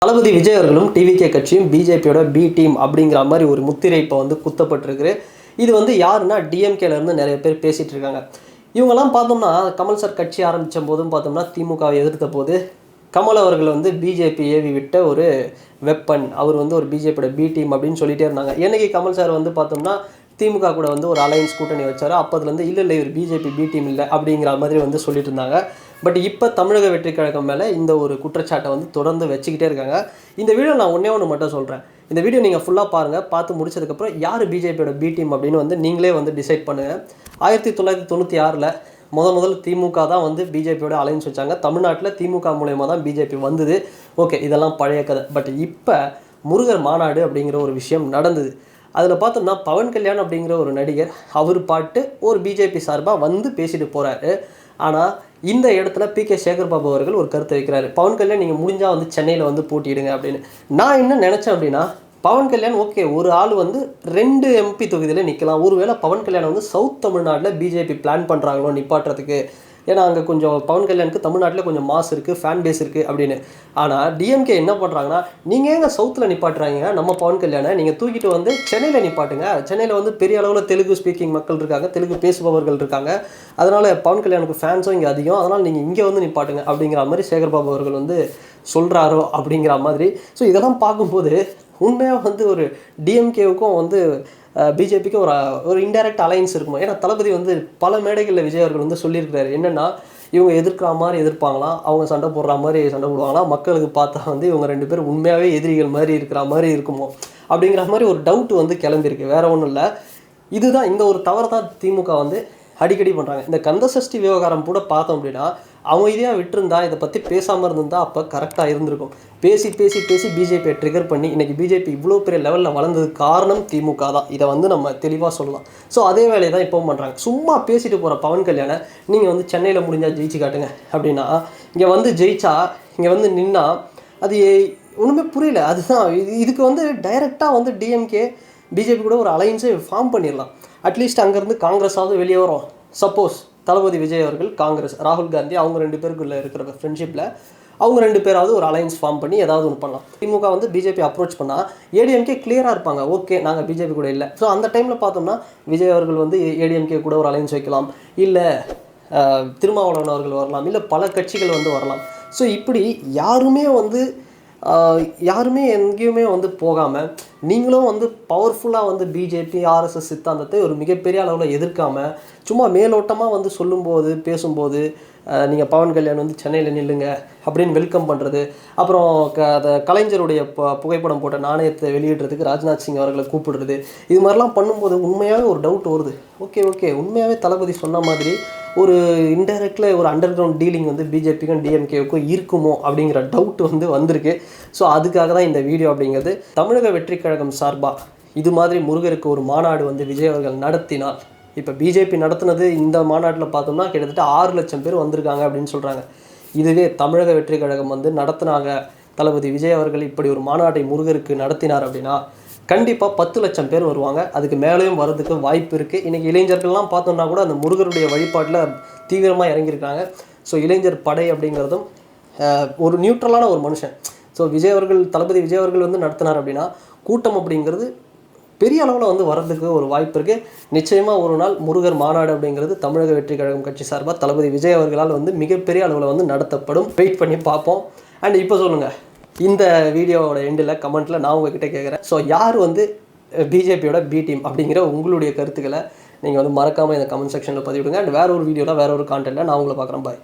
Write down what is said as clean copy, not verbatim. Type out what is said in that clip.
தளபதி விஜய் அவர்களும் டிவிகே கட்சியும் பிஜேபியோட பி டீம் அப்படிங்கிற மாதிரி ஒரு முத்திரை இப்போ வந்து குத்தப்பட்டிருக்கு. இது வந்து யாருன்னா டிஎம்கேலேருந்து நிறைய பேர் பேசிகிட்டு இருக்காங்க. இவங்கெல்லாம் பார்த்தோம்னா கமல் சார் கட்சி ஆரம்பித்த போதும் பார்த்தோம்னா திமுகவை எதிர்த்த போது கமல் அவர்கள் வந்து பிஜேபி ஏவி விட்ட ஒரு வெப்பன், அவர் வந்து ஒரு பிஜேபியோட பி டீம் அப்படின்னு சொல்லிட்டே இருந்தாங்க. என்னைக்கு கமல் சார் வந்து பார்த்தோம்னா திமுக கூட வந்து ஒரு அலையன்ஸ் கூட்டணி வச்சார், அப்போதுலேருந்து இல்லை இவர் பிஜேபி பி டீம் இல்லை அப்படிங்கிற மாதிரி வந்து சொல்லிட்டு இருந்தாங்க. பட் இப்போ தமிழக வெற்றி கழகம் மேலே இந்த ஒரு குற்றச்சாட்டை வந்து தொடர்ந்து வச்சுக்கிட்டே இருக்காங்க. இந்த வீடியோ நான் ஒன்று மட்டும் சொல்கிறேன். இந்த வீடியோ நீங்கள் ஃபுல்லாக பாருங்கள். பார்த்து முடிச்சதுக்கப்புறம் யார் பிஜேபியோட பி டீம் அப்படின்னு வந்து நீங்களே வந்து டிசைட் பண்ணுங்கள். 1996 முதல் திமுக தான் வந்து பிஜேபியோட அலைன்ஸ் வச்சாங்க. தமிழ்நாட்டில் திமுக மூலயமா தான் பிஜேபி வந்தது. ஓகே, இதெல்லாம் பழைய கதை. பட் இப்போ முருகர் மாநாடு அப்படிங்கிற ஒரு விஷயம் நடந்தது. அதில் பார்த்தோம்னா பவன் கல்யாண் அப்படிங்கிற ஒரு நடிகர் அவர் பாட்டு ஒரு பிஜேபி சார்பாக வந்து பேசிட்டு போகிறாரு. ஆனால் இந்த இடத்துல PK சேகர் பாபு அவர்கள் ஒரு கருத்தை வைக்கிறாரு. பவன் கல்யாண் நீங்கள் முடிஞ்சால் வந்து சென்னையில் வந்து போட்டியிடுங்க அப்படின்னு. நான் என்ன நினச்சேன் அப்படின்னா, பவன் கல்யாண் ஓகே, ஒரு ஆள் வந்து 2 MP தொகுதியில் நிற்கலாம். ஒருவேளை பவன் கல்யாண் வந்து சவுத் தமிழ்நாட்டில் பிஜேபி பிளான் பண்ணுறாங்களோ நிப்பாட்டுறதுக்கு. ஏன்னா அங்கே கொஞ்சம் பவன் கல்யாணுக்கு தமிழ்நாட்டில் கொஞ்சம் மாஸ் இருக்குது, ஃபேன் பேஸ் இருக்குது அப்படின்னு. ஆனால் டிஎம்கே என்ன பண்ணுறாங்கன்னா, நீங்கள் ஏங்க சவுத்தில் நிப்பாட்டுறாங்க நம்ம பவன் கல்யாணை, நீங்கள் தூக்கிட்டு வந்து சென்னையில் நிப்பாட்டுங்க. சென்னையில் வந்து பெரிய அளவில் தெலுங்கு ஸ்பீக்கிங் மக்கள் இருக்காங்க, தெலுங்கு பேசுபவர்கள் இருக்காங்க. அதனால் பவன் கல்யாணுக்கு ஃபேன்ஸும் இங்கே அதிகம், அதனால் நீங்கள் இங்கே வந்து நிப்பாட்டுங்க அப்படிங்கிற மாதிரி சேகர்பாபு அவர்கள் வந்து சொல்கிறாரோ அப்படிங்கிற மாதிரி. ஸோ இதெல்லாம் பார்க்கும்போது உண்மையாக வந்து ஒரு டிஎம்கேவுக்கும் வந்து பிஜேபிக்கு ஒரு இன்டைரக்ட் அலைன்ஸ் இருக்குமா? ஏன்னா தளபதி வந்து பல மேடைகளில் விஜய் அவர்கள் வந்து சொல்லியிருக்கிறாரு. என்னென்னா, இவங்க எதிர்க்கிற மாதிரி எதிர்ப்பாங்களாம், அவங்க சண்டை போடுற மாதிரி சண்டை போடுவாங்களாம், மக்களுக்கு பார்த்தா வந்து இவங்க 2 பேரும் உண்மையாகவே எதிரிகள் மாதிரி இருக்கிற மாதிரி இருக்குமோ அப்படிங்கிற மாதிரி ஒரு டவுட் வந்து கிளம்பியிருக்கு. வேறு ஒன்றும் இல்லை. இதுதான் இந்த ஒரு தவறு தான் திமுக வந்து அடிக்கடி பண்ணுறாங்க. இந்த கந்தசஷ்டி விவகாரம் கூட பார்த்தோம் அப்படின்னா, அவங்க இதையாக விட்டுருந்தா, இதை பற்றி பேசாமல் இருந்திருந்தால் அப்போ கரெக்டாக இருந்திருக்கும். பேசி பிஜேபியை ட்ரிகர் பண்ணி இன்றைக்கி பிஜேபி இவ்வளோ பெரிய லெவலில் வளர்ந்ததுக்கு காரணம் திமுக தான். இதை வந்து நம்ம தெளிவாக சொல்லலாம். ஸோ அதே வேலையை தான் இப்போவும் பண்ணுறாங்க. சும்மா பேசிட்டு போகிற பவன் கல்யாணை நீங்கள் வந்து சென்னையில் முடிஞ்சால் ஜெயிச்சு காட்டுங்க அப்படின்னா, இங்கே வந்து ஜெயிச்சா இங்கே வந்து நின்னா அது ஒன்றுமே புரியல. அதுதான் இதுக்கு வந்து டைரெக்டாக வந்து டிஎம்கே பிஜேபி கூட ஒரு அலைன்ஸை ஃபார்ம் பண்ணிடலாம். அட்லீஸ்ட் அங்கேருந்து காங்கிரஸாவது வெளியே வரும். சப்போஸ் தளபதி விஜய் அவர்கள் காங்கிரஸ், ராகுல் காந்தி அவங்க 2 பேருக்குள்ளே இருக்கிற ஃப்ரெண்ட்ஷிப்பில் அவங்க 2 பேராவது ஒரு அலைன்ஸ் ஃபார்ம் பண்ணி ஏதாவது ஒன்று பண்ணலாம். திமுக வந்து பிஜேபி அப்ரோச் பண்ணால் ஏடிஎம்கே கிளியராக இருப்பாங்க, ஓகே நாங்கள் பிஜேபி கூட இல்லை. ஸோ அந்த டைமில் பார்த்தோம்னா விஜய் அவர்கள் வந்து ஏடிஎம்கே கூட ஒரு அலைன்ஸ் வைக்கலாம், இல்லை திருமாவளவன் அவர்கள் வரலாம், இல்லை பல கட்சிகள் வந்து வரலாம். ஸோ இப்படி யாருமே எங்கேயுமே வந்து போகாமல் நீங்களும் வந்து பவர்ஃபுல்லாக வந்து பிஜேபி ஆர்எஸ்எஸ் சித்தாந்தத்தை ஒரு மிகப்பெரிய அளவில் எதிர்க்காமல் சும்மா மேலோட்டமாக வந்து சொல்லும்போது பேசும்போது நீங்கள் பவன் கல்யாண் வந்து சென்னையில் நில்லுங்க அப்படின்னு வெல்கம் பண்ணுறது, அப்புறம் கலைஞருடைய புகைப்படம் போட்ட நாணயத்தை வெளியிடுறதுக்கு ராஜ்நாத் சிங் அவர்களை கூப்பிடுறது, இது மாதிரிலாம் பண்ணும்போது உண்மையாகவே ஒரு டவுட் வருது. ஓகே உண்மையாகவே தளபதி சொன்ன மாதிரி ஒரு இன்டைரக்டில் ஒரு அண்டர் கிரவுண்ட் டீலிங் வந்து பிஜேபிக்கும் டிஎம்கேவுக்கும் இருக்குமோ அப்படிங்கிற டவுட் வந்து வந்திருக்கு. ஸோ அதுக்காக தான் இந்த வீடியோ அப்படிங்கிறது. தமிழக வெற்றி கழகம் சார்பாக இது மாதிரி முருகருக்கு ஒரு மாநாடு வந்து விஜய் அவர்கள் நடத்தினால், இப்போ பிஜேபி நடத்துனது இந்த மாநாட்டில் பார்த்தோம்னா கிட்டத்தட்ட 6 லட்சம் பேர் வந்திருக்காங்க அப்படின்னு சொல்கிறாங்க. இதுவே தமிழக வெற்றி கழகம் வந்து நடத்தினாங்க, தளபதி விஜய் அவர்கள் இப்படி ஒரு மாநாட்டை முருகருக்கு நடத்தினார் அப்படின்னா கண்டிப்பாக 10 லட்சம் பேர் வருவாங்க. அதுக்கு மேலேயும் வரதுக்கு வாய்ப்பு இருக்குது. இன்றைக்கி இளைஞர்கள்லாம் பார்த்தோம்னா கூட அந்த முருகருடைய வழிபாட்டில் தீவிரமாக இறங்கியிருக்காங்க. ஸோ இளைஞர் படை அப்படிங்கிறதும் ஒரு நியூட்ரலான ஒரு மனுஷன். ஸோ தளபதி விஜய் அவர்கள் வந்து நடத்தினார் அப்படின்னா கூட்டம் அப்படிங்கிறது பெரிய அளவில் வந்து வர்றதுக்கு ஒரு வாய்ப்பு இருக்குது. நிச்சயமாக ஒரு நாள் முருகர் மாநாடு அப்படிங்கிறது தமிழக வெற்றி கழகம் கட்சி சார்பாக தளபதி விஜய் அவர்களால் வந்து மிகப்பெரிய அளவில் வந்து நடத்தப்படும். வெயிட் பண்ணி பார்ப்போம். அண்ட் இப்போ சொல்லுங்கள், இந்த வீடியோவோட எண்டில் கமெண்ட்டில் நான் உங்ககிட்ட கேட்குறேன், ஸோ யார் வந்து பிஜேபியோட பி டீம் அப்படிங்கிற உங்களுடைய கருத்துக்களை நீங்கள் வந்து மறக்காமல் இந்த கமெண்ட் செக்ஷனில் பதிவிடுங்க. அண்ட் வேறு ஒரு வீடியோவில் வேறு ஒரு கான்டென்ட்டில் நான் உங்களை பார்க்குறேன். பாய்.